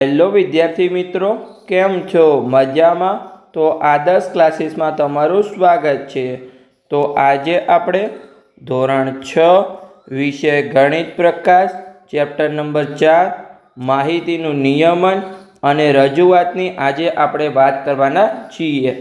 Hello વિદ્યાર્થી મિત્રો, કેમ છો? મજામાં? તો આદર્શ ક્લાસીસમાં તમારું સ્વાગત છે. તો આજે આપણે ધોરણ 6 વિષય ગણિત પ્રકાશ ચેપ્ટર નંબર 4 માહિતીનું નિયમન અને રજૂઆતની આજે આપણે વાત કરવાના છીએ,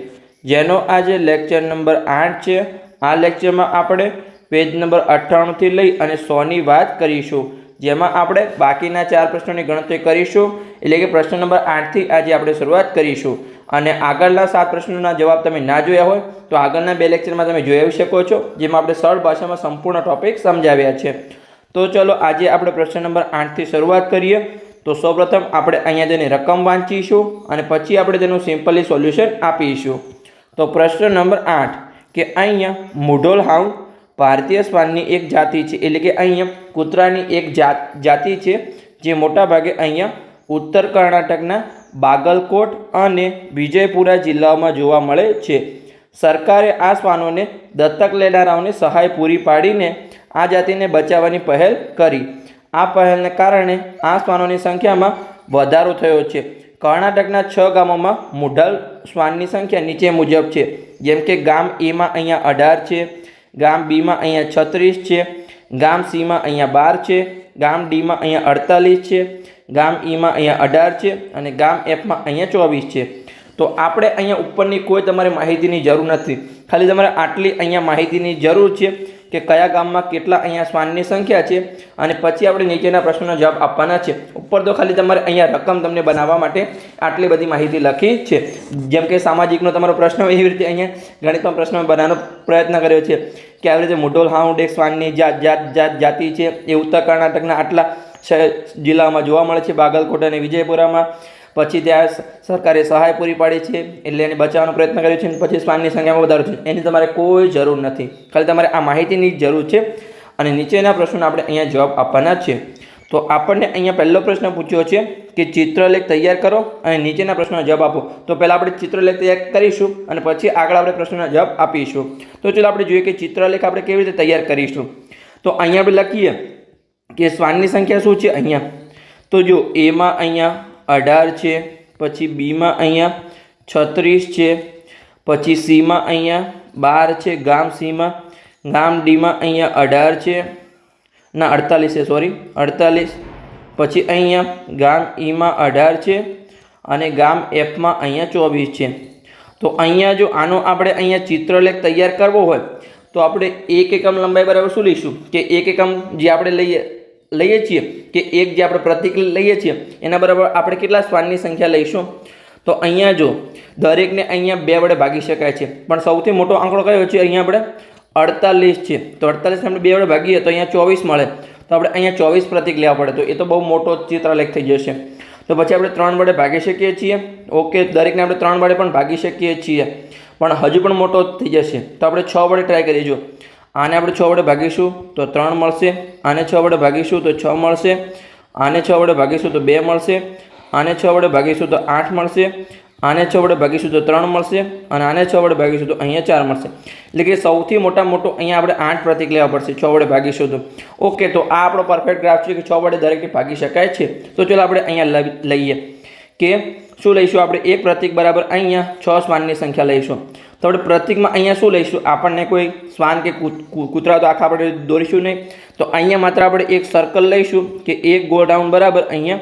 જેનો આજે લેક્ચર નંબર 8 છે. આ લેક્ચરમાં આપણે પેજ નંબર 98 થી લઈ અને 100ની વાત કરીશું, જેમાં આપણે બાકીના 4 પ્રશ્નોની ગણતરી કરીશું. એટલે કે પ્રશ્ન નંબર 8 થી આજે આપણે શરૂઆત કરીશું. અને આગળના 7 પ્રશ્નોના જવાબ તમે ના જોયા હોય તો આગળના 2 લેક્ચરમાં તમે જોઈ શકો છો, જેમાં આપણે સરળ ભાષામાં સંપૂર્ણ ટોપિક સમજાવ્યા છે. તો ચલો આજે આપણે પ્રશ્ન નંબર 8 થી શરૂઆત કરીએ. તો સૌપ્રથમ આપણે અહીંયા તેની રકમ વાંચીશું અને પછી આપણે તેનું સિમ્પલી સોલ્યુશન આપીશું. તો પ્રશ્ન નંબર 8 કે અહીંયા મુઢોલ હાઉન્ડ ભારતીય શ્વાનની એક જાતિ છે. એટલે કે અહીંયા કૂતરાની એક જાતિ છે, જે મોટા ભાગે અહીંયા ઉત્તર કર્ણાટકના બાગલકોટ અને વિજયપુરા જિલ્લાઓમાં જોવા મળે છે. સરકારે આ શ્વાનોને દત્તક લેનારાઓને સહાય પૂરી પાડીને આ જાતિને બચાવવાની પહેલ કરી. આ પહેલને કારણે આ શ્વાનોની સંખ્યામાં વધારો થયો છે. કર્ણાટકના 6 ગામોમાં મુઢલ શ્વાનની સંખ્યા નીચે મુજબ છે, જેમ કે ગામ એમાં અહીંયા 18 છે, ગામ બીમાં અહીંયા 36 છે, ગામ સીમાં અહીંયા 12 છે, ગામ ડીમાં અહીંયા 48 છે, ગામ ઈમાં અહીંયા 18 છે અને ગામ એફમાં અહીંયા 24 છે. તો આપણે અહીંયા ઉપરની કોઈ તમારે માહિતીની જરૂર નથી, ખાલી તમારે આટલી અહીંયા માહિતીની જરૂર છે કે કયા ગામમાં કેટલા અહીંયા શ્વાનની સંખ્યા છે, અને પછી આપણે નીચેના પ્રશ્નોનો જવાબ આપવાના છે. ઉપર તો ખાલી તમારે અહીંયા રકમ તમને બનાવવા માટે આટલી બધી માહિતી લખી છે. જેમ કે સામાજિકનો તમારો પ્રશ્ન એવી રીતે અહીંયા ગણિતનો પ્રશ્ન બનાવવાનો પ્રયત્ન કર્યો છે કે આવી રીતે મુઢોલ હાઉન્ડ એક શ્વાનની જાતિ છે, એ ઉત્તર કર્ણાટકના આટલા જિલ્લામાં જોવા મળે છે, બાગલકોટ અને વિજયપુરામાં. પછી ત્યાં સરકારે સહાય પૂરી પાડી છે, એટલે એને બચાવવાનો પ્રયત્ન કર્યો છે. પછી શ્વાનની સંખ્યામાં વધારો છે, એની તમારે કોઈ જરૂર નથી, ખાલી તમારે આ માહિતીની જરૂર છે. અને નીચેના પ્રશ્નોનો આપણે અહીંયા જવાબ આપવાના છે. તો આપણને અહીંયા પહેલો પ્રશ્ન પૂછ્યો છે કે ચિત્રલેખ તૈયાર કરો અને નીચેના પ્રશ્નોનો જવાબ આપો. તો પહેલાં આપણે ચિત્રલેખ તૈયાર કરીશું અને પછી આગળ આપણે પ્રશ્નોના જવાબ આપીશું. તો ચાલો આપણે જોઈએ કે ચિત્રલેખ આપણે કેવી રીતે તૈયાર કરીશું. તો અહીંયા આપણે લખીએ કે શ્વાનની સંખ્યા શું છે. અહીંયા તો જો એમાં અહીંયા 18 છે, પછી બીમાં અહીંયા 36 છે, પછી સીમાં અહીંયા 12 છે, ગામ સીમાં, ગામ ડીમાં અહીંયા 18 છે, ના 48 છે, સોરી 48, પછી અહીંયા ગામ ઈમાં 18 છે અને ગામ એફમાં અહીંયા 24 છે. તો અહીંયા જો આનો આપણે અહીંયા ચિત્રલેખ તૈયાર કરવો હોય તો આપણે 1 એકમ લંબાઈ બરાબર શું લઈશું કે 1 એકમ જે આપણે લઈએ છીએ કે એક જે આપણે પ્રતીક લઈએ છીએ એના બરાબર આપણે કેટલા શ્વાનની સંખ્યા લઈશું. તો અહીંયા જો દરેકને અહીંયા 2 વડે ભાગી શકાય છે, પણ સૌથી મોટો આંકડો કયો છે? અહીંયા આપણે 48 છે. તો 48 આપણે 2 વડે ભાગીએ તો અહીંયા 24 મળે. તો આપણે અહીંયા 24 પ્રતીક લેવા પડે, તો એ તો બહુ મોટો ચિત્રલેખ થઈ જશે. તો પછી આપણે 3 વડે ભાગી શકીએ છીએ. ઓકે, દરેકને આપણે 3 વડે પણ ભાગી શકીએ છીએ, પણ હજુ પણ મોટો થઈ જશે. તો આપણે 6 વડે ટ્રાય કરીએ. આને આપણે 6 વડે ભાગીશું તો 3 મળશે, આને 6 વડે ભાગીશું તો 6 મળશે, આને 6 વડે ભાગીશું તો 2 મળશે, આને 6 વડે ભાગીશું તો 8 મળશે, આને 6 વડે ભાગીશું તો 3 મળશે અને આને 6 વડે ભાગીશું તો અહીંયા 4 મળશે. એટલે કે સૌથી મોટો અહીંયા આપણે 8 પ્રતીક લેવા પડશે 6 વડે ભાગીશું તો. ઓકે, તો આ આપણો પરફેક્ટ ગ્રાફ છે કે 6 વડે દરેકને ભાગી શકાય છે. તો ચાલો આપણે અહીંયા લઈએ કે શું લઈશું આપણે? એક પ્રતીક બરાબર અહીંયા 6 શ્વાનની સંખ્યા લઈશું. તો આપણે પ્રતીકમાં અહીંયા શું લઈશું? આપણને કોઈ શ્વાન કે કૂતરા તો આખા આપણે દોરીશું નહીં. તો અહીંયા માત્ર આપણે એક સર્કલ લઈશું કે એક ગોળ રાઉન્ડ બરાબર અહીંયા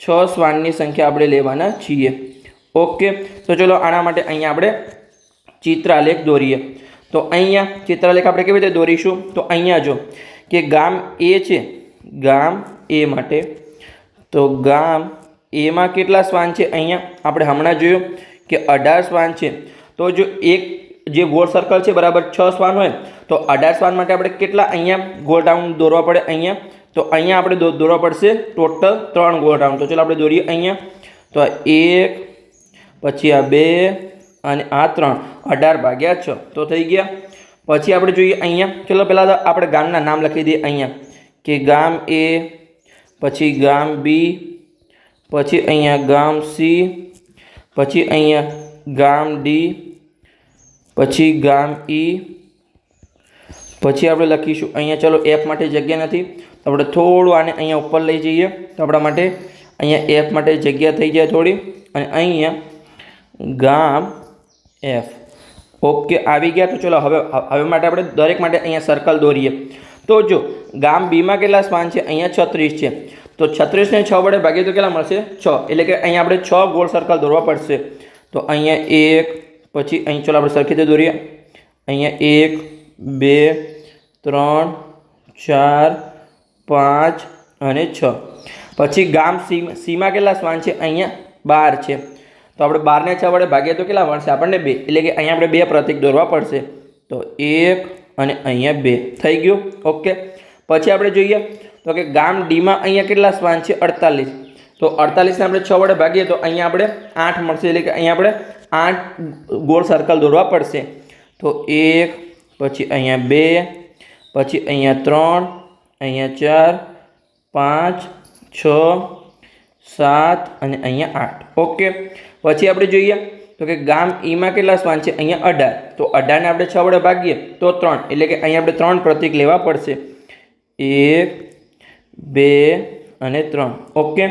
6 શ્વાનની સંખ્યા આપણે લેવાના છીએ. ઓકે, તો ચલો આના માટે અહીંયા આપણે ચિત્રાલેખ દોરીએ. તો અહીંયા ચિત્રાલેખ આપણે કેવી રીતે દોરીશું? તો અહીંયા જો કે ગામ એ છે, ગામ એ માટે તો ગામ એમાં કેટલા શ્વાન છે? અહીંયા આપણે હમણાં જોયું કે 18 શ્વાન છે. તો જો એક જે ગોળ સર્કલ છે બરાબર 6 શ્વાન હોય તો 18 શ્વાન માટે આપણે કેટલા અહીંયા ગોળ રાઉન્ડ દોરવા પડે? અહીંયા તો અહીંયા આપણે દોરવા પડશે ટોટલ 3 ગોળ રાઉન્ડ. તો ચાલો આપણે દોરીએ. અહીંયા તો 1, પછી આ 2 અને આ 3, 18 ભાગ્યા 6 તો થઈ ગયા. પછી આપણે જોઈએ અહીંયા, ચલો પહેલાં આપણે ગામના નામ લખી દઈએ. અહીંયા કે ગામ એ, પછી ગામ બી, પછી અહીંયા ગામ સી, પછી અહીંયા ગામ ડી, પછી ગામ ઈ, પછી આપણે લખીશું અહીંયા, ચલો એફ માટે જગ્યા નથી તો આપણે થોડું આને અહીંયા ઉપર લઈ જઈએ તો આપણા માટે અહીંયા એફ માટે જગ્યા થઈ જાય થોડી, અને અહીંયા ગામ એફ. ઓકે, આવી ગયા. તો ચલો હવે માટે આપણે દરેક માટે અહીંયા સર્કલ દોરીએ. તો જો ગામ બીમાં કેટલા સ્પાન છે? અહીંયા 36 છે. તો 36 ને 6 વડે ભાગીએ તો કેટલા મળશે? 6. એટલે કે અહીંયા આપણે 6 ગોળ સર્કલ દોરવા પડશે. તો અહીંયા 1, પછી અહીં ચલો આપણે સરખી રીતે દોરીએ. અહીંયા 1 2 3 4 5 અને 6. પછી ગામ સીમાં કેટલા સ્પાન છે? અહીંયા 12 છે. તો આપણે 12 ને 6 વડે ભાગીએ તો કેટલા મળશે આપણને? 2. એટલે કે અહીંયા આપણે 2 પ્રતીક દોરવા પડશે. તો 1 અને અહીંયા 2 થઈ ગયું. ઓકે, પછી આપણે જોઈએ તો કે ગામ ડીમાં અહીંયા કેટલા સ્પાન છે? 48. તો 48 ને આપણે 6 વડે ભાગીએ તો અહીંયા આપણે 8 મળશે. એટલે કે અહીંયા આપણે 8 ગોળ સર્કલ દોરવા પડશે. તો 1, પછી અહીંયા 2, પછી અહીંયા 3, અહીંયા 4 5 6 7 અને અહીંયા 8. ઓકે, પછી આપણે જોઈએ તો કે ગામ ઈમાં કેટલા સ્પાન છે? અહીંયા 18. તો 18 ને આપણે 6 વડે ભાગીએ તો 3. એટલે કે અહીંયા આપણે 3 પ્રતીક લેવા પડશે. 1 2 અને 3. ઓકે,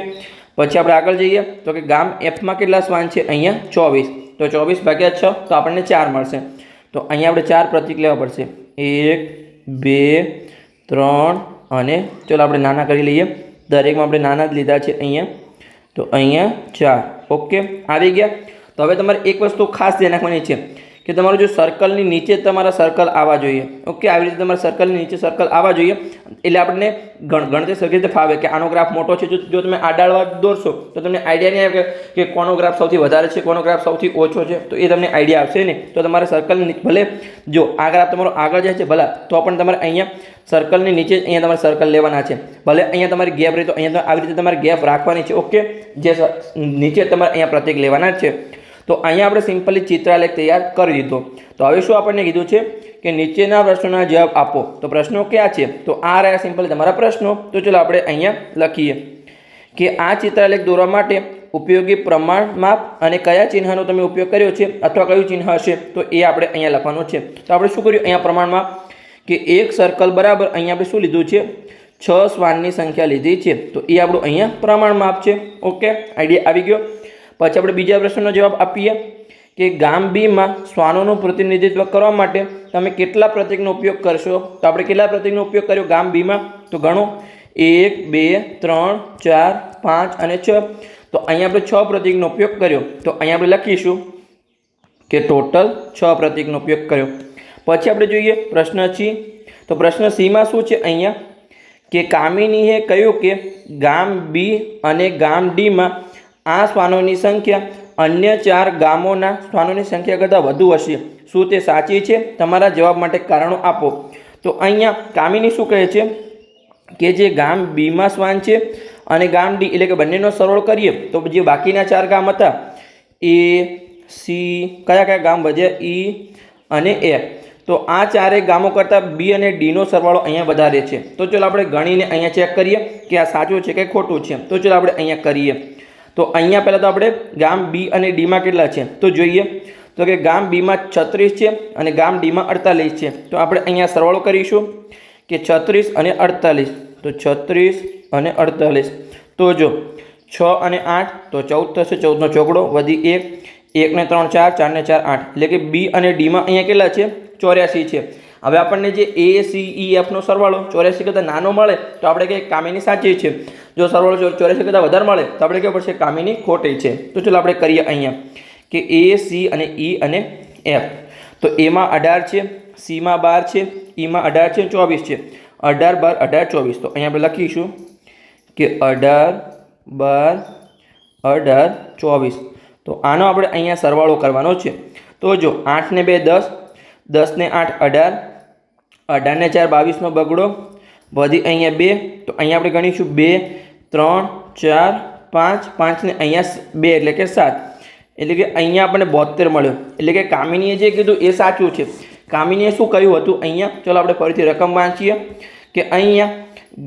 પછી આપણે આગળ જઈએ તો કે ગામ એફમાં કેટલા સ્પાન છે? અહીંયા 24. તો 24 ભાગ્યા 6 તો આપણને 4 મળશે. તો અહીંયા આપણે 4 પ્રતીક લેવા પડશે. 1 2 3 અને ચલો આપણે નાના કરી લઈએ. દરેકમાં આપણે નાના જ લીધા છે અહીંયા. તો અહીંયા 4. ઓકે, આવી ગયા. તો હવે તમારે એક વસ્તુ ખાસ ધ્યાન રાખવાની છે કે તમારું જો સર્કલની નીચે તમારા સર્કલ આવવા જોઈએ. ઓકે, આવી રીતે તમારા સર્કલની નીચે સર્કલ આવવા જોઈએ. એટલે આપણને ગણતરી સરખી રીતે ફાવે કે આનો ગ્રાફ મોટો છે. જો તમે આડાળવા દોરશો તો તમને આઈડિયા નહીં આવે કે કોનો ગ્રાફ સૌથી વધારે છે, કોનો ગ્રાફ સૌથી ઓછો છે. તો એ તમને આઈડિયા આવશે નહીં. તો તમારે સર્કલની ભલે જો આ ગ્રાફ તમારો આગળ જાય છે ભલા, તો પણ તમારે અહીંયા સર્કલની નીચે અહીંયા તમારે સર્કલ લેવાના છે. ભલે અહીંયા તમારી ગેપ રહી તો અહીંયા આવી રીતે તમારે ગેપ રાખવાની છે. ઓકે, જે નીચે તમારે અહીંયા પ્રતીક લેવાના છે. તો અહીંયા આપણે સિમ્પલી ચિત્રાલેખ તૈયાર કરી દીધો. તો હવે શું આપણને કીધું છે કે નીચેના પ્રશ્નોના જવાબ આપો. તો પ્રશ્નો ક્યાં છે? તો આ રહ્યા સિમ્પલી તમારા પ્રશ્નો. તો ચલો આપણે અહીંયા લખીએ કે આ ચિત્રાલેખ દોરવા માટે ઉપયોગી પ્રમાણ માપ અને કયા ચિહ્નનો તમે ઉપયોગ કર્યો છે અથવા કયું ચિહ્ન હશે તો એ આપણે અહીંયા લખવાનું છે. તો આપણે શું કર્યું અહીંયા પ્રમાણ માપ કે એક સર્કલ બરાબર અહીંયા આપણે શું લીધું છે? 6 શ્વાનની સંખ્યા લીધી છે. તો એ આપણું અહીંયા પ્રમાણ માપ છે. ઓકે, આઈડિયા આવી ગયો. પછી આપણે બીજા પ્રશ્નનો જવાબ આપીએ કે ગામ બીમાં શ્વાનોનું પ્રતિનિધિત્વ કરવા માટે તમે કેટલા પ્રતીકનો ઉપયોગ કરશો? તો આપણે કેટલા પ્રતીકનો ઉપયોગ કર્યો ગામ બીમાં? તો ગણો 1 2 3 4 5 અને 6. તો અહીંયા આપણે 6 પ્રતીકનો ઉપયોગ કર્યો. તો અહીંયા આપણે લખીશું કે ટોટલ 6 પ્રતીકનો ઉપયોગ કર્યો. પછી આપણે જોઈએ પ્રશ્ન સી. તો પ્રશ્ન સીમાં શું છે? અહીંયા કે કામિનીએ કહ્યું કે ગામ બી અને ગામ ડીમાં આ શ્વાનોની સંખ્યા અન્ય 4 ગામોના શ્વાનોની સંખ્યા કરતાં વધુ હશે. શું તે સાચી છે? તમારા જવાબ માટે કારણો આપો. તો અહીંયા કામિની શું કહે છે કે જે ગામ બીમાં શ્વાન છે અને ગામ ડી એટલે કે બંનેનો સરવાળો કરીએ તો જે બાકીના 4 ગામ હતા એ સી કયા ગામ વધ્યા? ઈ અને એફ. તો આ 4 ગામો કરતાં બી અને ડીનો સરવાળો અહીંયા વધારે છે. તો ચલો આપણે ગણીને અહીંયા ચેક કરીએ કે આ સાચું છે કે ખોટું છે. તો ચલો આપણે અહીંયા કરીએ. તો અહીંયા પહેલાં તો આપણે ગામ બી અને ડીમાં કેટલા છે તો જોઈએ. તો કે ગામ બીમાં 36 છે અને ગામ ડીમાં 48 છે. તો આપણે અહીંયા સરવાળો કરીશું કે 36 અને 48. તો 36 અને 48. તો જો 6 અને 8 તો 14 થશે. 14નો ચોકડો વધી 1, 1 ને 3 4, 4 ને 4 8. એટલે કે બી અને ડીમાં અહીંયા કેટલા છે? 84 છે. હવે આપણને જે એ સી ઈ એફનો સરવાળો 84 કરતાં નાનો મળે તો આપણે કહીએ કામિની સાચી છે. જો સરવાળો 84 કરતાં વધારે મળે તો આપણે કહેવું પડશે કામિની ખોટી છે. તો ચલો આપણે કરીએ અહીંયા કે એ સી અને ઈ અને એફ. તો એમાં 18 છે, સીમાં 12 છે, ઈમાં 18 છે, 24 છે. 18 12 18 24. તો અહીંયા આપણે લખીશું કે 18 12 18 24. તો આનો આપણે અહીંયા સરવાળો કરવાનો છે. તો જો 8 ને 2 10, 10 ને 8 18, 18 ને 4 22નો બગડો વધી અહીંયા 2. તો અહીંયા આપણે ગણીશું 2 3 4 5, 5 ને અહીંયા 2 એટલે કે 7. એટલે કે અહીંયા આપણને 72 મળ્યો. એટલે કે કામિનીએ જે કીધું એ સાચું છે. કામિનીએ શું કહ્યું હતું અહીંયા? ચલો આપણે ફરીથી રકમ વાંચીએ કે અહીંયા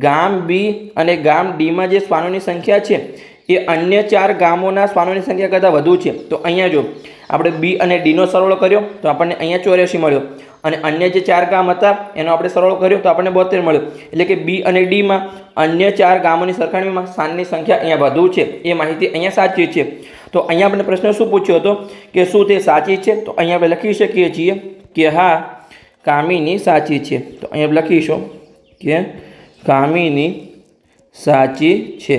ગામ બી અને ગામ ડીમાં જે શ્વાનોની સંખ્યા છે એ અન્ય 4 ગામોના શ્વાનોની સંખ્યા કરતાં વધુ છે। તો અહીંયા જો આપણે બી અને ડીનો સરવાળો કર્યો તો આપણને અહીંયા 84 મળ્યો, અને અન્ય જે 4 ગામ હતા એનો આપણે સરવાળો કર્યો તો આપણને 72 મળ્યો। એટલે કે બી અને ડીમાં અન્ય 4 ગામોની સરખામણીમાં શ્વાનની સંખ્યા અહીંયા વધુ છે, એ માહિતી અહીંયા સાચી છે। તો અહીંયા આપણે પ્રશ્ન શું પૂછ્યો હતો કે શું તે સાચી છે? તો અહીંયા આપણે લખી શકીએ છીએ કે હા, કામિની સાચી છે। તો અહીંયા લખીશું કે કામિની સાચી છે।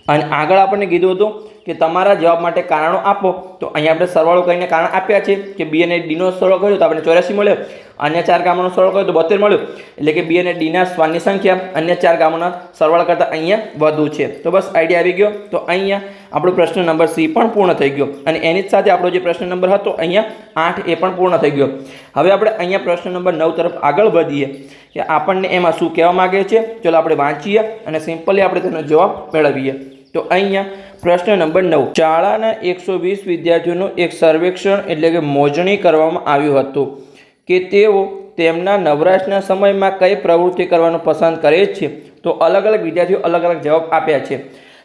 અને આગળ આપણને કીધું હતું કે તમારા જવાબ માટે કારણો આપો, તો અહીંયા આપણે સરવાળો કરીને કારણ આપ્યા છે કે બી અને ડીનો સરવાળો કર્યો તો આપણે 84 મળ્યો, અન્ય 4 ગામોનો સરવાળો કર્યો તો 72 મળ્યો। એટલે કે બી અને ડીના શ્વાનની સંખ્યા અન્ય 4 ગામોના સરવાળા કરતાં અહીંયા વધુ છે। તો બસ આઈડિયા આવી ગયો। તો અહીંયા આપણો પ્રશ્ન નંબર સી પણ પૂર્ણ થઈ ગયો, અને એની જ સાથે આપણો જે પ્રશ્ન નંબર હતો અહીંયા 8 એ પણ પૂર્ણ થઈ ગયો। હવે આપણે અહીંયા પ્રશ્ન નંબર 9 તરફ આગળ વધીએ કે આપણને એમાં શું કહેવા માગે છે। ચલો આપણે વાંચીએ અને સિમ્પલી આપણે તેનો જવાબ મેળવીએ। તો અહીંયા પ્રશ્ન નંબર 9, શાળાના 120 વિદ્યાર્થીઓનું એક સર્વેક્ષણ એટલે કે મોજણી કરવામાં આવ્યું હતું કે તેઓ તેમના નવરાશના સમયમાં કઈ પ્રવૃત્તિ કરવાનું પસંદ કરે છે। તો અલગ અલગ વિદ્યાર્થીઓ અલગ અલગ જવાબ આપ્યા છે।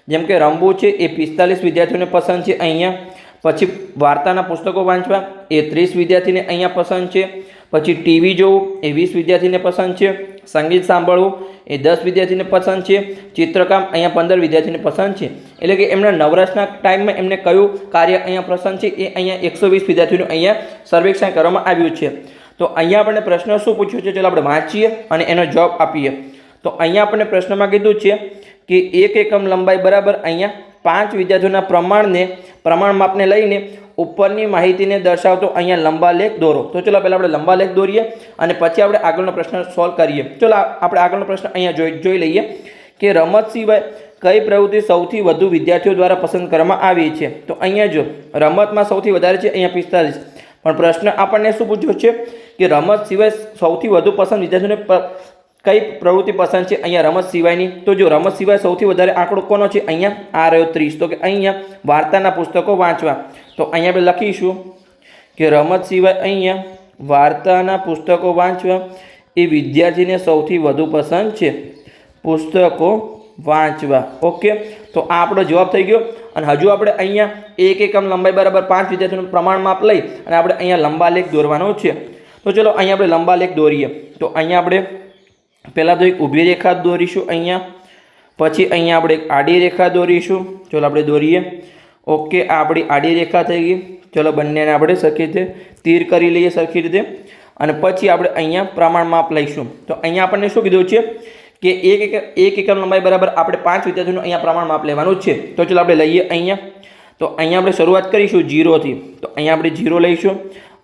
જેમ કે રમવું છે એ 45 વિદ્યાર્થીઓને પસંદ છે અહીંયા, પછી વાર્તાના પુસ્તકો વાંચવા એ 30 વિદ્યાર્થીને અહીંયા પસંદ છે, પછી ટીવી જોવું એ 20 વિદ્યાર્થીને પસંદ છે, સંગીત સાંભળવું એ 10 વિદ્યાર્થીને પસંદ છે, ચિત્રકામ અહીંયા 15 વિદ્યાર્થીને પસંદ છે। એટલે કે એમના નવરાશના ટાઈમમાં એમને કયું કાર્ય અહીંયા પસંદ છે એ અહીંયા 120 વિદ્યાર્થીઓનું અહીંયા સર્વેક્ષણ કરવામાં આવ્યું છે। તો અહીંયા આપણને પ્રશ્ન શું પૂછ્યો છે, ચાલો આપણે વાંચીએ અને એનો જવાબ આપીએ। તો અહીંયા આપણને પ્રશ્નમાં કીધું છે કે 1 એકમ લંબાઈ બરાબર અહીંયા 5 વિદ્યાર્થીઓના પ્રમાણ માપને લઈને ઉપરની માહિતીને દર્શાવતો અહીંયા લંબાલેખ દોરો। તો ચલો પહેલાં આપણે લંબાલેખ દોરીએ અને પછી આપણે આગળનો પ્રશ્ન સોલ્વ કરીએ। ચલો આપણે આગળનો પ્રશ્ન અહીંયા જોઈ લઈએ કે રમત સિવાય કઈ પ્રવૃત્તિ સૌથી વધુ વિદ્યાર્થીઓ દ્વારા પસંદ કરવામાં આવી છે। તો અહીંયા જો રમતમાં સૌથી વધારે છે અહીંયા 45, પણ પ્રશ્ન આપણને શું પૂછ્યો છે કે રમત સિવાય સૌથી વધુ પસંદ વિદ્યાર્થીઓને કઈ પ્રવૃત્તિ પસંદ છે અહીંયા રમત સિવાયની। તો જો રમત સિવાય સૌથી વધારે આંકડો કોનો છે અહીંયા આ રહ્યો 30, તો કે અહીંયા વાર્તાના પુસ્તકો વાંચવા। તો અહીંયા આપણે લખીશું કે રમત સિવાય અહીંયા વાર્તાના પુસ્તકો વાંચવા એ વિદ્યાર્થીને સૌથી વધુ પસંદ છે, પુસ્તકો વાંચવા। ઓકે, તો આ આપણો જવાબ થઈ ગયો। અને હજુ આપણે અહીંયા 1 એકમ લંબાઈ બરાબર 5 વિદ્યાર્થીઓનું પ્રમાણ માપ લઈ અને આપણે અહીંયા લંબાલેખ દોરવાનો છે। તો ચલો અહીંયા આપણે લંબાલેખ દોરીએ। તો અહીંયા આપણે પહેલાં તો એક ઊભી રેખા દોરીશું અહીંયા, પછી અહીંયા આપણે એક આડી રેખા દોરીશું। ચલો આપણે દોરીએ। ઓકે, આ આપણી આડી રેખા થઈ ગઈ। ચલો બંનેને આપણે સરખી રીતે તીર કરી લઈએ સરખી રીતે, અને પછી આપણે અહીંયા પ્રમાણ માપ લઈશું। તો અહીંયા આપણને શું કીધું છે કે 1 એકમ લંબાઈ બરાબર આપણે 5 વિદ્યાર્થીઓનું અહીંયા પ્રમાણ માપ લેવાનું છે। તો ચલો આપણે લઈએ અહીંયા। તો અહીંયા આપણે શરૂઆત કરીશું 0 થી। તો અહીંયા આપણે 0 લઈશું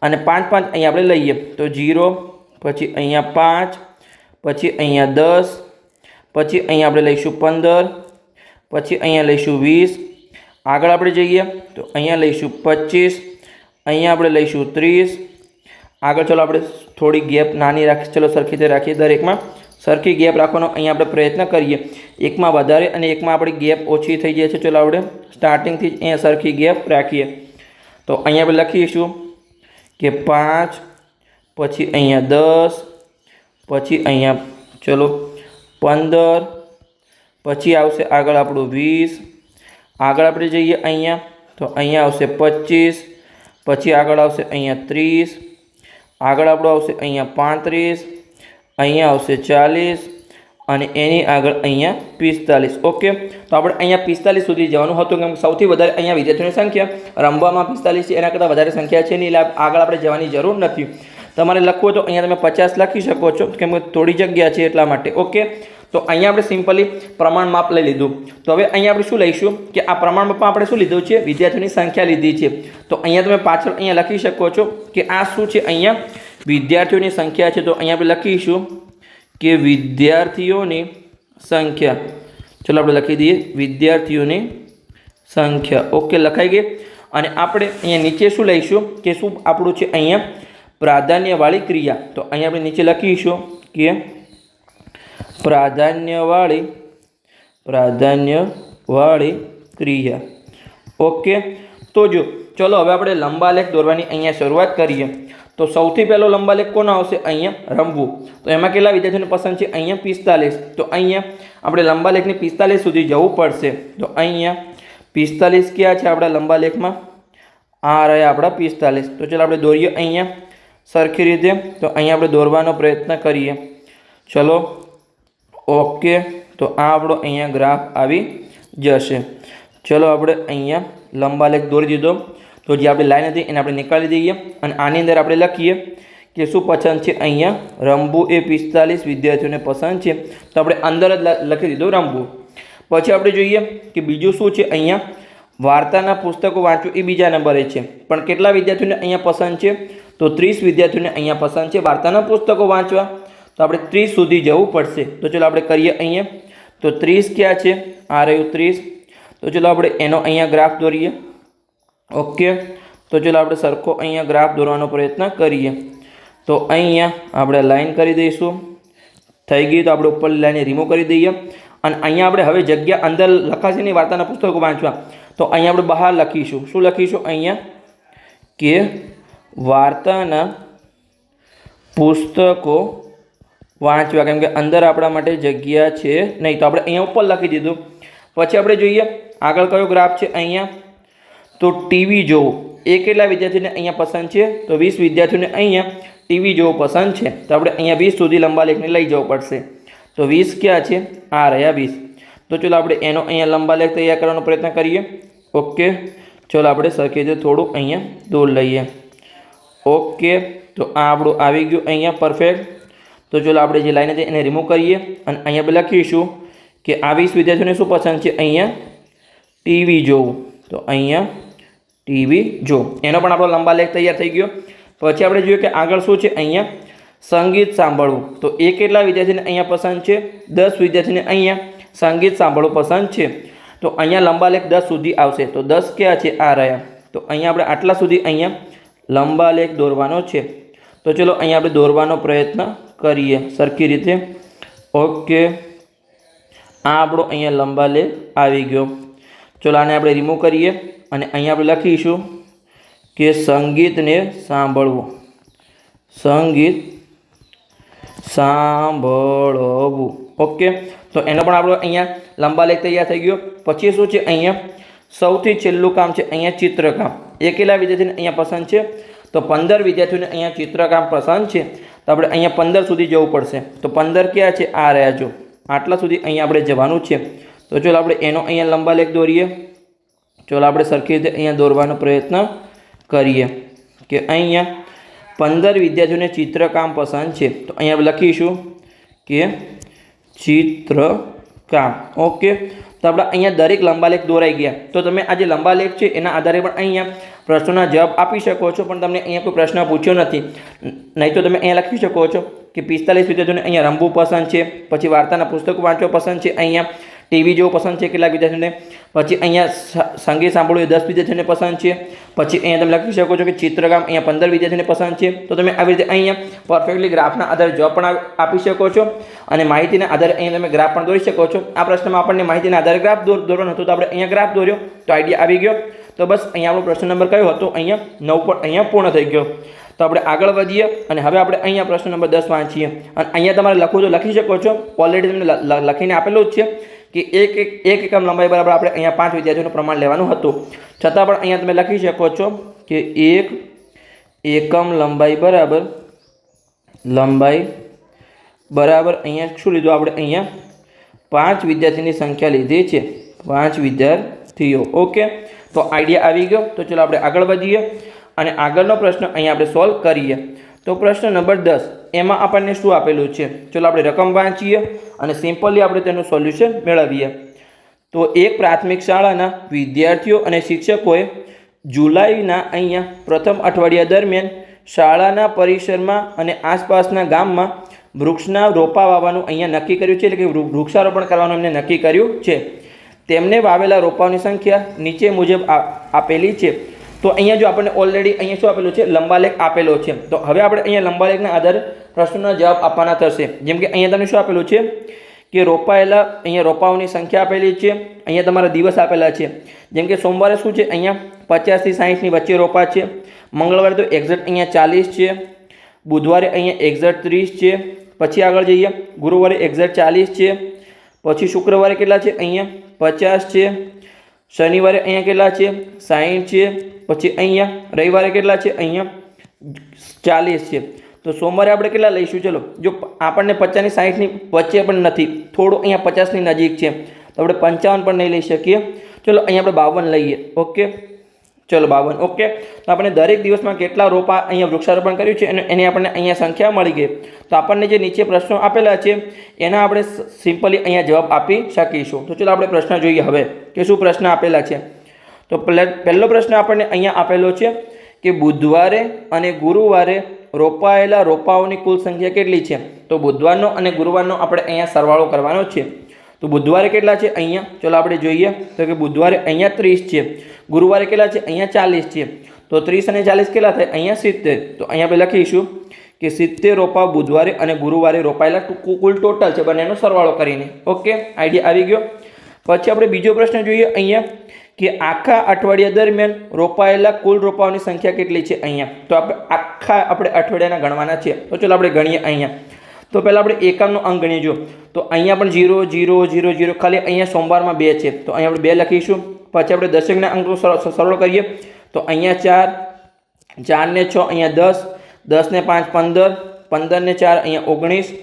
અને 5 5 અહીંયા આપણે લઈએ। તો 0, પછી અહીંયા 5, પછી અહીંયા 10, પછી અહીંયા આપણે લઈશું 15, પછી અહીંયા લઈશું 20, આગળ આપણે જઈએ તો અહીંયા લઈશું 25, અહીંયા આપણે લઈશું 30, આગળ ચલો આપણે થોડી ગેપ નાની રાખી, ચલો સરખી રીતે રાખીએ, દરેકમાં સરખી ગેપ રાખવાનો અહીંયા આપણે પ્રયત્ન કરીએ। એકમાં વધારે અને એકમાં આપણી ગેપ ઓછી થઈ જાય છે। ચલો આપણે સ્ટાર્ટિંગથી જ અહીંયા સરખી ગેપ રાખીએ। તો અહીંયા આપણે લખીશું કે 5, પછી અહીંયા 10, પછી અહીંયા ચલો 15, પછી આવશે આગળ આપણું 20, આગળ આપણે જઈએ અહીંયા તો અહીંયા આવશે 25, પછી આગળ આવશે અહીંયા 30, આગળ આપણું આવશે અહીંયા 35, અહીંયા આવશે 40 અને એની આગળ અહીંયા 45। ઓકે, તો આપણે અહીંયા 45 સુધી જવાનું હતું, કેમ કે સૌથી વધારે અહીંયા વિદ્યાર્થીઓની સંખ્યા રમવામાં 45 છે, એના કરતાં વધારે સંખ્યા છે નહીં, એટલે આગળ આપણે જવાની જરૂર નથી। તમારે લખવું હોય તો અહીંયા તમે 50 લખી શકો છો, કેમ કે થોડી જગ્યા છે એટલા માટે। ઓકે, તો અહીંયા આપણે સિમ્પલી પ્રમાણ માપ લઈ લીધું। તો હવે અહીંયા આપણે શું લઈશું કે આ પ્રમાણ માપમાં આપણે શું લીધું છે, વિદ્યાર્થીઓની સંખ્યા લીધી છે। તો અહીંયા તમે પાછળ અહીંયા લખી શકો છો કે આ શું છે, અહીંયા વિદ્યાર્થીઓની સંખ્યા છે। તો અહીંયા આપણે લખીશું કે વિદ્યાર્થીઓની સંખ્યા, ચલો આપણે લખી દઈએ વિદ્યાર્થીઓની સંખ્યા। ઓકે, લખાઈ ગઈ। અને આપણે અહીંયા નીચે શું લઈશું કે શું આપણું છે અહીંયા પ્રાધાન્યવાળી ક્રિયા। તો અહીંયા આપણે નીચે લખીશું કે પ્રાધાન્યવાળી ક્રિયા। ઓકે, તો જો ચલો હવે આપણે લંબાલેખ દોરવાની અહીંયા શરૂઆત કરીએ। તો સૌથી પહેલો લંબાલેખ કોનો આવશે, અહીંયા રમવું। તો એમાં કેટલા વિદ્યાર્થીઓને પસંદ છે, અહીંયા 45। તો અહીંયા આપણે લંબાલેખની 45 સુધી જવું પડશે। તો અહીંયા 45 क्या है अपना लंबा लेख में आ रहा अपना 45। तो चलो आप दौरीए अँ सरखी रीते। तो अँ आप दौरवानो प्रयत्न करिए। चलो ओके। तो आपणो अँ ग्राफ आवी जशे। चलो आप अँ लंबा लेख दौरी दीधो। तो जे आपणी लाइन हती एने आपणे निकाली दईए अने आनी अंदर आपणे लखीए कि शुं पसंद है। अँ रमवू ए 45 विद्यार्थीओने पसंद है। तो आपणे अंदर ज लखी दीधुं रमवू। पछी आपणे जोईए कि बीजुं शुं छे। अँ वार्ताना पुस्तकों वाँचवू ए बीजा नंबरे छे, पण केटला विद्यार्थीओने अँ पसंद है। तो 30 विद्यार्थीओने अँ पसंद है वार्ताना पुस्तकों वाँचवा। तो आपणे 30 सुधी जवुं पड़शे। तो चलो आपणे करीए अँ। तो 30 क्या है आ रह्युं 30। तो चलो आपणे एनो अँ ग्राफ दौरीए। ओके। तो चलो आप सरखो अँ ग्राफ दौरवानो प्रयत्न करिए। तो अँ आप लाइन कर दईशू। थी गई। तो आप ऊपर लाइन रिमूव कर दईए और अँ आप हवे जग्या अंदर लखाशे नहीं वार्ताना पुस्तकों वाँचवा। तो अँ आप बहार लखीशू। शू लखीशू अँ के वार्ताना पुस्तकों वाँचवा, केम के अंदर आपणा माटे जग्या छे नहीं। तो आपणे अँ ऊपर लखी दीधुं। पछी आपणे जोईए आगळ कयो ग्राफ छे अँ। तो टीवी जोवुं ए केटला विद्यार्थीओने अँ पसंद है। तो 20 विद्यार्थीओने अँ टीवी जोवुं पसंद है। तो आपणे अँ 20 सुधी लंबा लेखने लई जवुं पड़शे। तो 20 क्या है आ रह्या 20। तो चलो आपणे एनो अँ लंबा लेख तैयार करवानो प्रयत्न करिए। ओके। चलो आपणे सरखी रीते थोड़ुं अँ दूर लईए। ओके। तो आ आपणुं आवी गयुं अँ परफेक्ट। तो चलो आपणे जे लाइन हती एने रिमूव करिए अने अँ आपणे लखीशुं कि आ 20 विद्यार्थीओने शुं पसंद है अँ टीवी जोवुं। तो अँ टीवी जो एनो पण आपणो लंबा लेख तैयार थई गयो। पछी आपणे जोईए कि आगळ शुं छे अँ संगीत सांभळवुं। तो ए केटला विद्यार्थीने अँ पसंद है 10 विद्यार्थीने अँ संगीत सांभळवुं पसंद है। तो अँ लंबा लेख 10 सुधी आवशे। तो 10 क्या है आ रह्या। तो अँ आपणे आटला सुधी अँ लंबा लेख दौरवानो छे। तो चलो अँ आपणे दौरवानो प्रयत्न करिए सरखी रीते। ओके। आ आपणो अँ लंबा लेख आवी गयो। चलो आने आपणे रिमूव करिए अने अहीं आपणे लखीशुं कि संगीत ने सांभळवुं। संगीत सांभळवुं। ओके। तो एनो पण आपणो अहींया लंबा लेख तैयार थई गयो। पछी शुं छे अहींया सौथी छेल्लुं काम छे अहींया चित्रकाम। ए केटला विद्यार्थीने अहींया पसंद छे। तो 15 विद्यार्थीओने अहींया चित्रकाम पसंद छे। तो आपणे अहींया 15 सुधी जवुं पड़शे। तो 15 क्या छे आ रह्या जो आटला सुधी अहींया आपणे जवानुं छे। तो चलो आपणे एनो अहींया लंबा लेख दौरीए। चलो आप सरखी रीते अँ दौरवानो प्रयत्न करिए कि अँ 15 विद्यार्थीओने चित्रकाम पसंद है। तो अँ लखीशुं कि चित्रकाम। ओके। तो अपना अँ दरेक लंबा लेख दौराई गया। तो तमे आ जे लंबा लेख है एना आधारे पण अहींया प्रश्नोना जवाब आपी शको छो, पण तमने अहींया कोई प्रश्न पूछ्यो नथी। नहीं तो तमे अहींया लखी शको छो कि 45 विद्यार्थीओने अहींया रमवुं पसंद है। पछी वार्ताना पुस्तको वाँचवा पसंद है। अहींया टीवी जो पसंद है केटला विद्यार्थीओने। पछी अहींया संगीत सांभळवुं 10 विद्यार्थीओने पसंद है। पछी अहींया तमे लखी शको छो कि चित्रकाम अहींया 15 विद्यार्थीओने पसंद है। तो तमे आवी रीते अहींया परफेक्टली ग्राफना आधारे जवाब पण आपी शको छो अने माहितीना आधारे अहींया तमे ग्राफ पण दौरी शको छो। आ प्रश्नमा आपणने माहितीना आधारे ग्राफ दौरવાનો हतो। तो आपणे अहींया ग्राफ दौर्यो। तो आइडिया आवी गयो। तो बस अहींया आपणो प्रश्न नंबर कयो हतो अहींया 9 पर अहींया पूर्ण थई गयो। तो આપણે આગળ વધીએ અને હવે આપણે અહીંયા પ્રશ્ન નંબર 10 વાંચીએ અને અહીંયા તમારે લખવું તો લખી શકો છો। ઓલરેડી તમને લખીને આપેલું જ છે कि एक एकम लंबाई बराबर આપણે અહીંયા 5 વિદ્યાર્થીઓનું પ્રમાણ લેવાનું હતું, છતાં પણ અહીંયા તમે લખી શકો છો કે 1 એકમ લંબાઈ બરાબર અહીંયા શું લીધું આપણે અહીંયા 5 વિદ્યાર્થીની સંખ્યા લીધી છે, 5 વિદ્યાર્થીઓ। ઓકે, તો આઈડિયા આવી ગયો। તો ચલો આપણે આગળ વધીએ અને આગળનો પ્રશ્ન અહીંયા આપણે સોલ્વ કરીએ। तो प्रश्न नंबर 10 एमां आपणे शुं आपेलुं छे, चलो आपणे रकम वांचीए अने सिम्पली आपणे तेनुं सोल्यूशन मेळवीए। तो एक प्राथमिक शाळाना विद्यार्थीओ अने शिक्षकोए जुलाईना अहींया प्रथम अठवाडिया दरमियान शाळाना परिसरमां अने आसपासना गाममां वृक्षना रोपा वाववानुं अहींया नक्की कर्युं छे, એટલે કે વૃક્ષારોપણ કરવાનું એમણે નક્કી કર્યું છે। તેમને વાવેલા રોપાઓની સંખ્યા નીચે મુજબ આપેલી છે। तो अहींया जो आपने ऑलरेडी अहींया शुं आपेलुं छे, लंबालेख आपेलो छे। तो हवे आपणे अहींया लंबालेखना आधारे प्रश्नोना जवाब आपवाना थशे। जेम के अहींया तमने शुं आपेलुं छे कि रोपायेला अहींया रोपाओनी संख्या आपेली छे, अहींया तमारा दिवस आपेला छे। जेम के सोमवारे शुं छे अहींया 50 થી 60 नी वच्चे रोपा छे, मंगळवारे तो एक्जेक्ट अहींया 40 छे, बुधवारे अहींया एक्जेक्ट 30 छे, पछी आगळ जईए गुरुवारे एक्जेक्ट 40 छे, पछी शुक्रवारे केटला छे अहींया 50 छे, શનિવારે અહીંયા કેટલા છે 60 છે, પછી અહીંયા રવિવારે કેટલા છે અહીંયા 40 છે, તો સોમવારે આપણે કેટલા લઈશું? ચલો, જો આપણને 50 ની 60 ની વચ્ચે પણ નથી, થોડું અહીંયા 50 ની નજીક છે, તો આપણે 55 પણ નહીં લઈ શકીએ. ચલો અહીંયા આપણે 52 લઈએ. ઓકે, ચલો 52. ઓકે, તો આપણે દરેક દિવસમાં કેટલા રોપા અહીંયા વૃક્ષારોપણ કર્યું છે અને એની આપણને અહીંયા સંખ્યા મળી ગઈ. તો આપણને જે નીચે પ્રશ્નો આપેલા છે એના આપણે સિમ્પલી અહીંયા જવાબ આપી શકીશું. તો ચલો આપણે પ્રશ્ન જોઈએ હવે કે શું પ્રશ્ન આપેલા છે. તો પહેલો પ્રશ્ન આપણને અહીંયા આપેલો છે કે બુધવારે અને ગુરુવારે રોપાયેલા રોપાઓની કુલ સંખ્યા કેટલી છે? તો બુધવારનો અને ગુરુવારનો આપણે અહીંયા સરવાળો કરવાનો છે. તો બુધવારે કેટલા છે અહીંયા? ચલો આપણે જોઈએ. તો કે બુધવારે અહીંયા 30 છે, ગુરુવારે કેટલા છે? અહીંયા 40 છે. તો 30 અને 40 કેટલા થાય? અહીંયા 70. તો અહીંયા આપણે લખીશું કે 70 રોપા બુધવારે અને ગુરુવારે રોપાયેલા કુલ ટોટલ છે બંનેનો સરવાળો કરીને. ઓકે, આઈડિયા આવી ગયો. પછી આપણે બીજો પ્રશ્ન જોઈએ અહીંયા કે આખા અઠવાડિયા દરમિયાન રોપાયેલા કુલ રોપાઓની સંખ્યા કેટલી છે અહીંયા? તો આપણે અઠવાડિયાના ગણવાના છે. તો ચલો આપણે ગણીએ અહીંયા. તો પહેલાં આપણે એકમનો અંક ગણીએ. જો તો અહીંયા પણ 0 0 0 0, ખાલી અહીંયા સોમવારમાં 2 છે, તો અહીંયા આપણે 2 લખીશું. પછી આપણે દશકના અંકનો સરળ કરીએ. તો અહીંયા 4, 4 ને 6 અહીંયા 10, 10 ને 5 15, 15 ને 4 અહીંયા 19,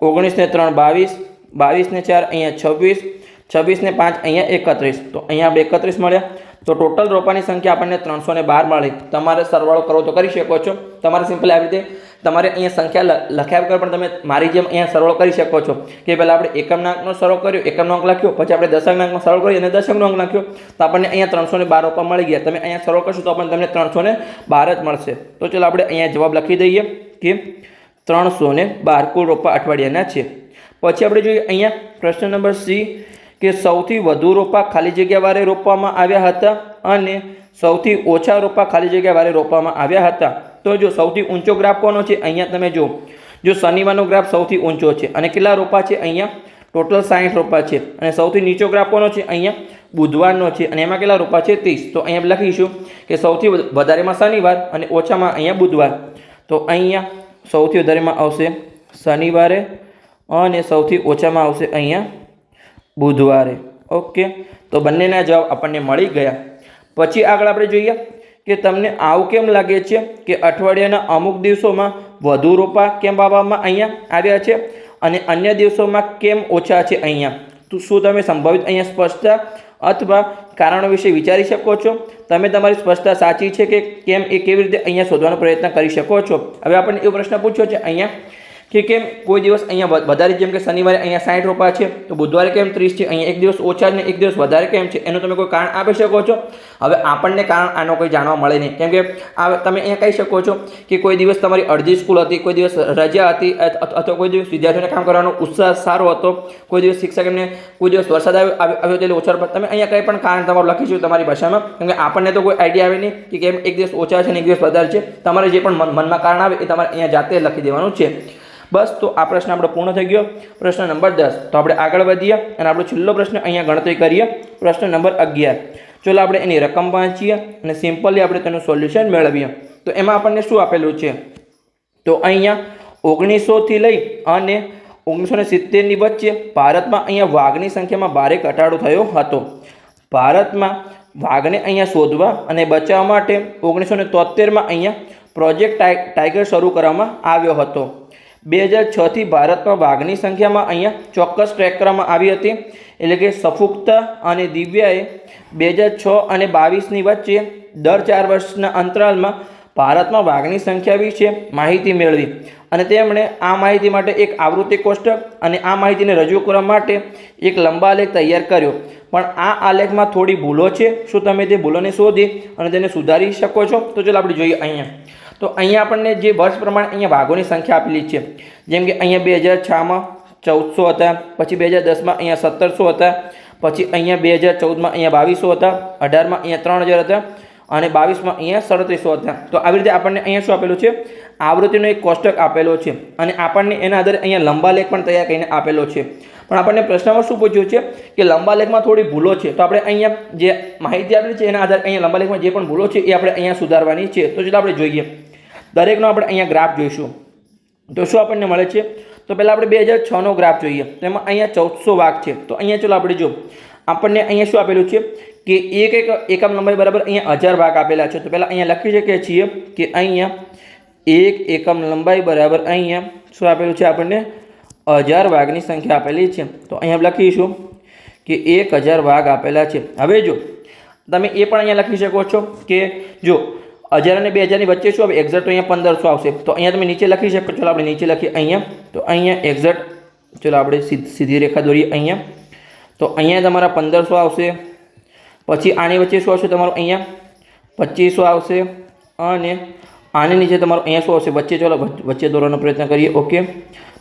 19 ને 3 22, 22 ને 4 અહીંયા 26, 26 ને 5 અહીંયા 31. તો અહીંયા આપણે 31 મળ્યા. તો ટોટલ રોપાની સંખ્યા આપણને 312 મળી. તમારે સરવાળો કરવો તો કરી શકો છો. તમારે સિમ્પલી આવી રીતે તમારે અહીંયા સંખ્યા લખ્યા વગર પણ તમે મારી જેમ અહીંયા સરવાળો કરી શકો છો કે પહેલાં આપણે એકમના અંકનો સરવાળો કર્યો, એકમનો અંક લખ્યો, પછી આપણે દશકના અંકનો સરવાળો કર્યો અને દશકનો અંક લખ્યો, તો આપણને અહીંયા 312 રોપા મળી ગયા. તમે અહીંયા સરવાળો કરશો તો પણ તમને 312 જ મળશે. તો ચલો આપણે અહીંયા જવાબ લખી દઈએ કે 312 કુલ રોપા અઠવાડિયાના છે. પછી આપણે જોઈએ અહીંયા પ્રશ્ન નંબર સી કે સૌથી વધુ રોપા ખાલી જગ્યા વારે રોપવામાં આવ્યા હતા અને સૌથી ઓછા રોપા ખાલી જગ્યા વારે રોપવામાં આવ્યા હતા. તો જો સૌથી ઊંચો ગ્રાફ કોનો છે? અહીંયા તમે જો શનિવારનો ગ્રાફ સૌથી ઊંચો છે અને કેટલા રોપા છે? અહીંયા ટોટલ 60 રોપા છે. અને સૌથી નીચો ગ્રાફ કોનો છે? અહીંયા બુધવારનો છે અને એમાં કેટલા રોપા છે? 30. તો અહીંયા લખીશું કે સૌથી વધારેમાં શનિવાર અને ઓછામાં અહીંયા બુધવાર. તો અહીંયા સૌથી વધારેમાં આવશે શનિવારે અને સૌથી ઓછામાં આવશે અહીંયા બુધવારે. ઓકે, તો બંનેના જવાબ આપણને મળી ગયા. પછી આગળ આપણે જોઈએ કે તમને આવું કેમ લાગે છે કે અઠવાડિયાના અમુક દિવસોમાં વધુ રોપા કેમ વાવવામાં અહીંયા આવ્યા છે અને અન્ય દિવસોમાં કેમ ઓછા છે અહીંયા? તો શું તમે સંભવિત અહીંયા સ્પષ્ટતા અથવા કારણો વિશે વિચારી શકો છો? તમે તમારી સ્પષ્ટતા સાચી છે કે કેમ એ કેવી રીતે અહીંયા શોધવાનો પ્રયત્ન કરી શકો છો? હવે આપણને એવો પ્રશ્ન પૂછ્યો છે અહીંયા કે કેમ કોઈ દિવસ અહીંયા વધારે, જેમ કે શનિવારે અહીંયા 60 રોપા છે, તો બુધવારે કેમ 30 છે, અહીંયા એક દિવસ ઓછા ને એક દિવસ વધારે કેમ છે? એનું તમે કોઈ કારણ આપી શકો છો? હવે આપણને કારણ આનો કોઈ જાણવા મળે નહીં, કેમ કે તમે અહીંયા કહી શકો છો કે કોઈ દિવસ તમારી અડધી સ્કૂલ હતી, કોઈ દિવસ રજા હતી, અથવા કોઈ દિવસ વિદ્યાર્થીઓને કામ કરવાનો ઉત્સાહ સારો હતો, કોઈ દિવસ શિક્ષકને કોઈ દિવસ વરસાદ આવ્યો એટલે ઓછા રોપા. તમે અહીંયા કંઈ પણ કારણ તમારું લખીશું તમારી ભાષામાં, કેમ કે આપણને તો કોઈ આઈડિયા આવે નહીં કે કેમ એક દિવસ ઓછા છે ને એક દિવસ વધારે છે. તમારે જે પણ મનમાં કારણ આવે એ તમારે અહીંયા જાતે લખી દેવાનું છે. બસ, તો આ પ્રશ્ન આપણો પૂર્ણ થઈ ગયો. પ્રશ્ન નંબર 10. તો આપણે આગળ વધીએ અને આપણો છેલ્લો પ્રશ્ન અહીંયા ગણતરી કરીએ. પ્રશ્ન નંબર 11. ચલો આપણે એની રકમ વાંચીએ અને સિમ્પલી આપણે તેનું સોલ્યુશન મેળવીએ. તો એમાં આપણને શું આપેલું છે? તો અહીંયા 1900 થી લઈ અને 1970 ની વચ્ચે ભારતમાં અહીંયા વાઘની સંખ્યામાં ભારે ઘટાડો થયો હતો. ભારતમાં વાઘને અહીંયા શોધવા અને બચાવવા માટે 1973માં અહીંયા પ્રોજેક્ટ ટાઈગર શરૂ કરવામાં આવ્યો હતો. 2006 થી ભારતમાં વાઘની સંખ્યામાં અહીંયા ચોક્કસ ટ્રેક કરવામાં આવી હતી. એટલે કે સફુક્તા અને દિવ્યાએ 2006 અને 22ની વચ્ચે દર 4 વર્ષના અંતરાલમાં ભારતમાં વાઘની સંખ્યા વિશે માહિતી મેળવી અને તેમણે આ માહિતી માટે એક આવૃત્તિ કોષ્ટક અને આ માહિતીને રજૂ કરવા માટે એક લંબા આલેખ તૈયાર કર્યો. પણ આ આલેખમાં થોડી ભૂલો છે. શું તમે તે ભૂલોને શોધી અને તેને સુધારી શકો છો? તો ચાલો આપણે જોઈએ અહીંયા. તો અહીંયા આપણને જે વર્ષ પ્રમાણે અહીંયા વાઘોની સંખ્યા આપેલી છે, જેમ કે અહીંયા 2006માં 1400 હતા, પછી 2010માં અહીંયા 1700 હતા, પછી અહીંયા 2014માં અહીંયા 2200 હતા, 18માં અહીંયા 3000 હતા અને 22માં અહીંયા 3700 હતા. તો આવી રીતે આપણને અહીંયા શું આપેલું છે? આવૃત્તિનો એક કોષ્ટક આપેલો છે અને આપણને એના આધારે અહીંયા લંબા લેખ પણ તૈયાર કરીને આપેલો છે. પણ આપણને પ્રશ્નમાં શું પૂછ્યું છે કે લંબા લેખમાં થોડી ભૂલો છે, તો આપણે અહીંયા જે માહિતી આપેલી છે એના આધારે અહીંયા લંબા લેખમાં જે પણ ભૂલો છે એ આપણે અહીંયા સુધારવાની છે. તો ચાલો આપણે જોઈએ. દરેકનો આપણે અહીંયા ગ્રાફ જોઈશું. તો શું આપણને મળે છે? તો પહેલાં આપણે 2006નો ગ્રાફ જોઈએ. તેમાં અહીંયા 1400 વાઘ છે. તો અહીંયા ચલો આપણે જો આપણને અહીંયા શું આપેલું છે કે એક એકમ લંબાઈ બરાબર અહીંયા 1000 ભાગ આપેલા છે. તો પહેલાં અહીંયા લખી શકીએ છીએ કે અહીંયા એક એકમ લંબાઈ બરાબર અહીંયા શું આપેલું છે આપણને 1000 ભાગની સંખ્યા આપેલી છે. તો અહીંયા લખીશું કે 1000 ભાગ આપેલા છે. હવે જો તમે એ પણ અહીંયા લખી શકો છો કે જો 1000 અને 2000 ની વચ્ચે શું આવે એક્ઝેક્ટ તો અહીંયા 1500 આવશે. તો અહીંયા તમે નીચે લખી શકો. ચલો આપણે નીચે લખીએ અહીંયા. તો અહીંયા એક્ઝેક્ટ ચલો આપણે સીધી રેખા દોરીએ અહીંયા. તો અહીંયા તમારા 1500 આવશે. પછી આની વચ્ચે શું આવશે તમારું અહીંયા 2500 આવશે અને આની નીચે તમારું અહીંયા શું આવશે વચ્ચે. ચલો વચ્ચે દોરવાનો પ્રયત્ન કરીએ. ઓકે,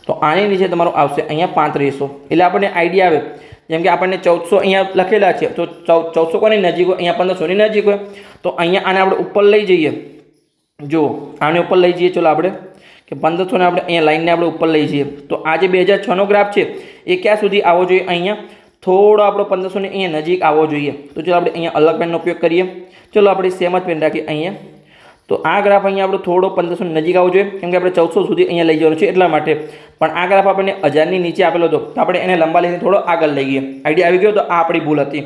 તો આની નીચે તમારું આવશે અહીંયા 3500. એટલે આપણને આઈડિયા આવે. જેમ કે આપણને 1400 અહીંયા લખેલા છે, તો 1400 કોની નજીક હોય? અહીંયા 1500ની નજીક હોય. તો અહીંયા આને આપણે ઉપર લઈ જઈએ. જો આને ઉપર લઈ જઈએ. ચલો આપણે કે 1500 ને આપણે અહીંયા લાઈનને આપણે ઉપર લઈ જઈએ. તો આ જે 2006નો ગ્રાફ છે એ ક્યાં સુધી આવવો જોઈએ? અહીંયા થોડો આપણો 1500 ની અહીંયા નજીક આવવો જોઈએ. તો ચલો આપણે અહીંયા અલગ પેનનો ઉપયોગ કરીએ. ચલો આપણે સેમ જ પેન રાખીએ અહીંયા. તો આ ગ્રાફ અહીંયા આપણો થોડો 1500 ની નજીક આવવો જોઈએ, કેમ કે આપણે 1400 સુધી અહીંયા લઈ જવાનું છે એટલા માટે. પણ આ ગ્રાફ આપણને 1000 ની નીચે આપેલો હતો, તો આપણે એને લંબા લઈને થોડો આગળ લઈ ગઈએ. આઈડિયા આવી ગયો? તો આ આપણી ભૂલ હતી.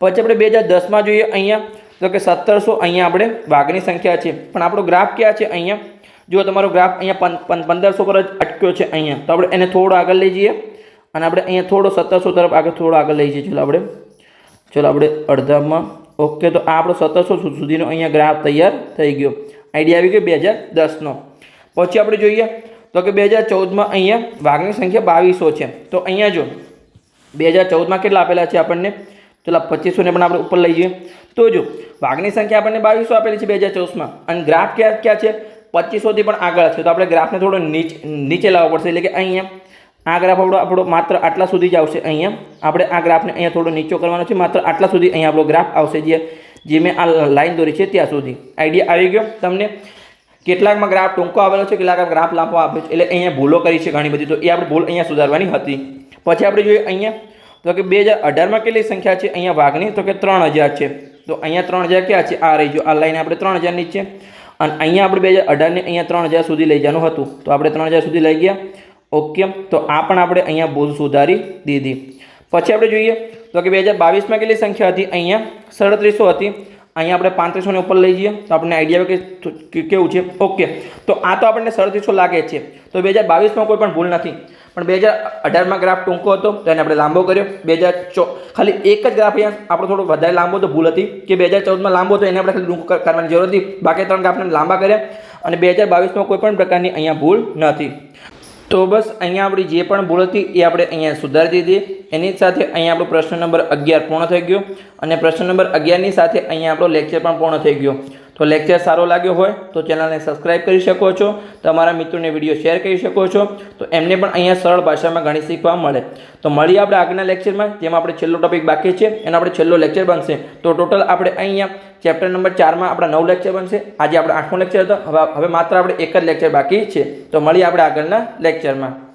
પછી આપણે 2010માં જોઈએ અહીંયા તો કે 1700 અહીંયા આપણે ભાગની સંખ્યા છે. પણ આપણો ગ્રાફ ક્યાં છે? અહીંયા જો તમારો ગ્રાફ અહીંયા 1500 પર જ અટક્યો છે અહીંયા. તો આપણે એને થોડો આગળ લઈ જઈએ અને આપણે અહીંયા થોડો 1700 તરફ આગળ થોડો આગળ લઈ જઈએ. ચલો આપણે અડધામાં. ઓકે, તો આ આપણો 1700 સુધીનો અહીંયા ગ્રાફ તૈયાર થઈ ગયો. આઈડિયા આવી ગયો 2010નો. પછી આપણે જોઈએ તો કે 2014માં અહીંયા ભાગની સંખ્યા 2200 છે. તો અહીંયા જો 2014માં કેટલા આપેલા છે આપણને? ચલો 2500 ને પણ આપણે ઉપર લઈ જઈએ. તો જો ભાગની સંખ્યા આપણને 2200 આપેલી છે 2014માં અને ગ્રાફ ક્યાં છે? 2500 થી પણ આગળ છે. તો આપણે ગ્રાફને થોડો નીચે લાવવો પડશે. એટલે કે અહીંયા આ ગ્રાફ આપણો માત્ર આટલા સુધી જ આવશે. અહીંયા આપણે આ ગ્રાફને અહીંયા થોડો નીચો કરવાનો છે. માત્ર આટલા સુધી અહીંયા આપણો ગ્રાફ આવશે, જે મેં આ લાઈન દોરી છે ત્યાં સુધી. આઈડિયા આવી ગયો તમને? કેટલાકમાં ગ્રાફ ટૂંકો આવેલો છે, કેટલાક ગ્રાફ લાંબો આપ્યો છે. એટલે અહીંયા ભૂલો કરી છે ઘણી બધી. તો એ આપણે ભૂલ અહીંયા સુધારવાની હતી. પછી આપણે જોઈએ અહીંયા તો કે 2018માં કેટલી સંખ્યા છે અહીંયા ભાગની? તો કે 3000 છે. તો અહીંયા 3000 ક્યાં છે? આ રહી જો આ લાઈન આપણે 3000 ની છે અને અહીંયા આપણે 2018ને અહીંયા 3000 સુધી લઈ જવાનું હતું. તો આપણે 3000 સુધી લઈ ગયા. ઓકે, તો આ પણ આપણે અહીંયા ભૂલ સુધારી દીધી. પછી આપણે જોઈએ તો કે 2022માં કેટલી સંખ્યા હતી? અહીંયા 3700 હતી. અહીંયા આપણે 3500 ને ઉપર લઈ જઈએ તો આપણને આઈડિયા આવે કે કેવું છે. ઓકે, તો આ તો આપણને 3700 લાગે છે. તો 2022માં કોઈ પણ ભૂલ નથી. પણ 2018માં ગ્રાફ ટૂંકો હતો તો એને આપણે લાંબો કર્યો. ખાલી એક જ ગ્રાફ અહીંયા આપણો થોડો વધારે લાંબો તો ભૂલ હતી કે 2014માં લાંબો હતો એને આપણે ખાલી ટૂંકો કરવાની જરૂર હતી. બાકી 3 ગ્રાફને લાંબા કર્યા અને 2022માં કોઈ પણ પ્રકારની અહીંયા ભૂલ નથી. તો બસ અહીંયા આપણી જે પણ ભૂલ હતી એ આપણે અહીંયા સુધારી દીધી. એની સાથે અહીંયા આપણો પ્રશ્ન નંબર 11 પૂર્ણ થઈ ગયો અને પ્રશ્ન નંબર 11ની સાથે અહીંયા આપણો લેક્ચર પણ પૂર્ણ થઈ ગયો. તો લેક્ચર સારો લાગ્યો હોય તો ચેનલને સબસ્ક્રાઈબ કરી શકો છો. તમારા મિત્રોને વિડીયો શેર કરી શકો છો. તો એમને પણ અહીંયા સરળ ભાષામાં ગણિત શીખવા મળે. તો મળીએ આપણે આગળના લેક્ચરમાં, જેમાં આપણે છેલ્લો ટોપિક બાકી છે એનો આપણે છેલ્લો લેક્ચર બનશે. તો ટોટલ આપણે અહીંયા ચેપ્ટર નંબર 4માં આપણા 9 લેક્ચર બનશે. આજે આપણે 8મો લેક્ચર હતો. હવે માત્ર આપણે એક જ લેક્ચર બાકી છે. તો મળીએ આપણે આગળના લેક્ચરમાં.